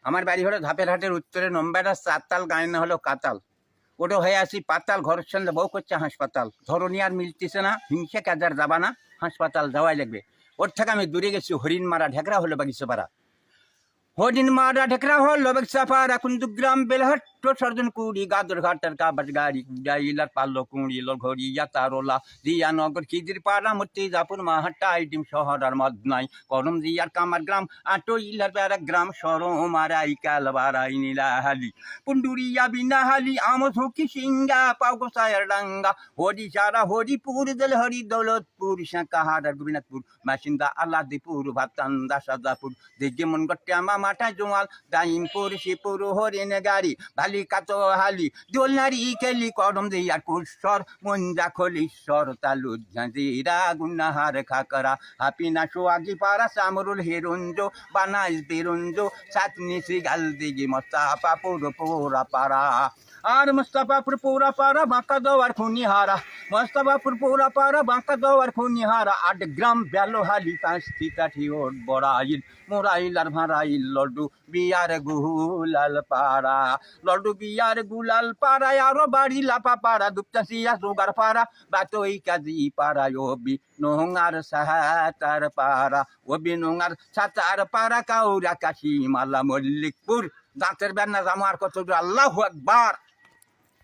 আমার বাড়ি হলো ধাপের হাটের উত্তরে নম্বরটা 4 তাল, গায়ের না হলো কাতাল। ওটা হয়ে আসি পাতাল, ঘরের সঙ্গে বউ করছে হাসপাতাল। ধরনি আর মিলতেছে না, হিংসে কাজার যাবা না, হাসপাতাল যাওয়াই লাগবে। ওর থেকে আমি দূরে গেছি, হরিণ মারা ঢেকরা হলো বাগিচাপাড়া। হরিণ মারা ঢেকরা হলো বাগিচাপাড়া, কুন্দুগ্রাম বেলহাট্ট সর্জন কুড়ি, গাদর ঘাটের কাবার গাড়ি কুড়াইলার পাল্লো কুড়ি ঘড়িয়া তারোলা দিয়া নগর খিদির পাড়া মূর্তি জাপুর মাহাট্টা আইডিম শহর আর মদ নাই করম দিয়ার কামার গ্রাম আটো ইলার প্যারা গ্রাম সরম আর আই কালবারাই নীলাহালি পুন্ডুরিয়া বিনাহালি আমো ঝুঁকি সিঙ্গা পাউসায়ার ডাঙ্গা হরিচারা হরিপুর দেল হরি দৌলতপুর শাঁকাহার গোবিনাথপুর বাসিন্দা আলাদিপুর ভাতান্দা সাজাপুর দিকে মন গট্টে আমা মাঠা জোয়াল দাইমপুর শিপুর হরিণ গাড়ি ভালি কাতো হালি দোলনারি খেলি করম দিয়ার কুশ্বর মঞ্জা খলিশ্বর তালু ঝাঁজিরা গুন্নাহার খাকরা হাপিনা সোয়াগি পাড়া সামরুল হিরুঞ্জো বানাইস বিরুঞ্জো সাতনি শ্রীগাল দিঘি মস্তাপাপুর পোরা পাড়া আর মুস্তাফাপুর পোরা পাড়া বাঁকা দেওয়ার খুনিহারা মুস্তাফাপুর পোরা পাড়া বাঁকা দেওয়ার খুনিহারা 8 গ্রাম বেলোহালি 5টি কাঠি ওট বড়াইল মোরাইল আর ভাড়াইল লড্ডু বিয়ার গুলাল পাড়া লড্ডু বিয়ার গুলাল পাড়ায় আরো বাড়ি লাপা পাড়া দুপচাষিয়া সুগার পাড়া বাতই কাজি পাড়ায় ও বি নোংার সাহাতার পাড়া ও বি নোংার সাতার পাড়া কাউরা কাশি মালা মল্লিকপুর দাঁতের বেন্না জামার কত আল্লাহু আকবার।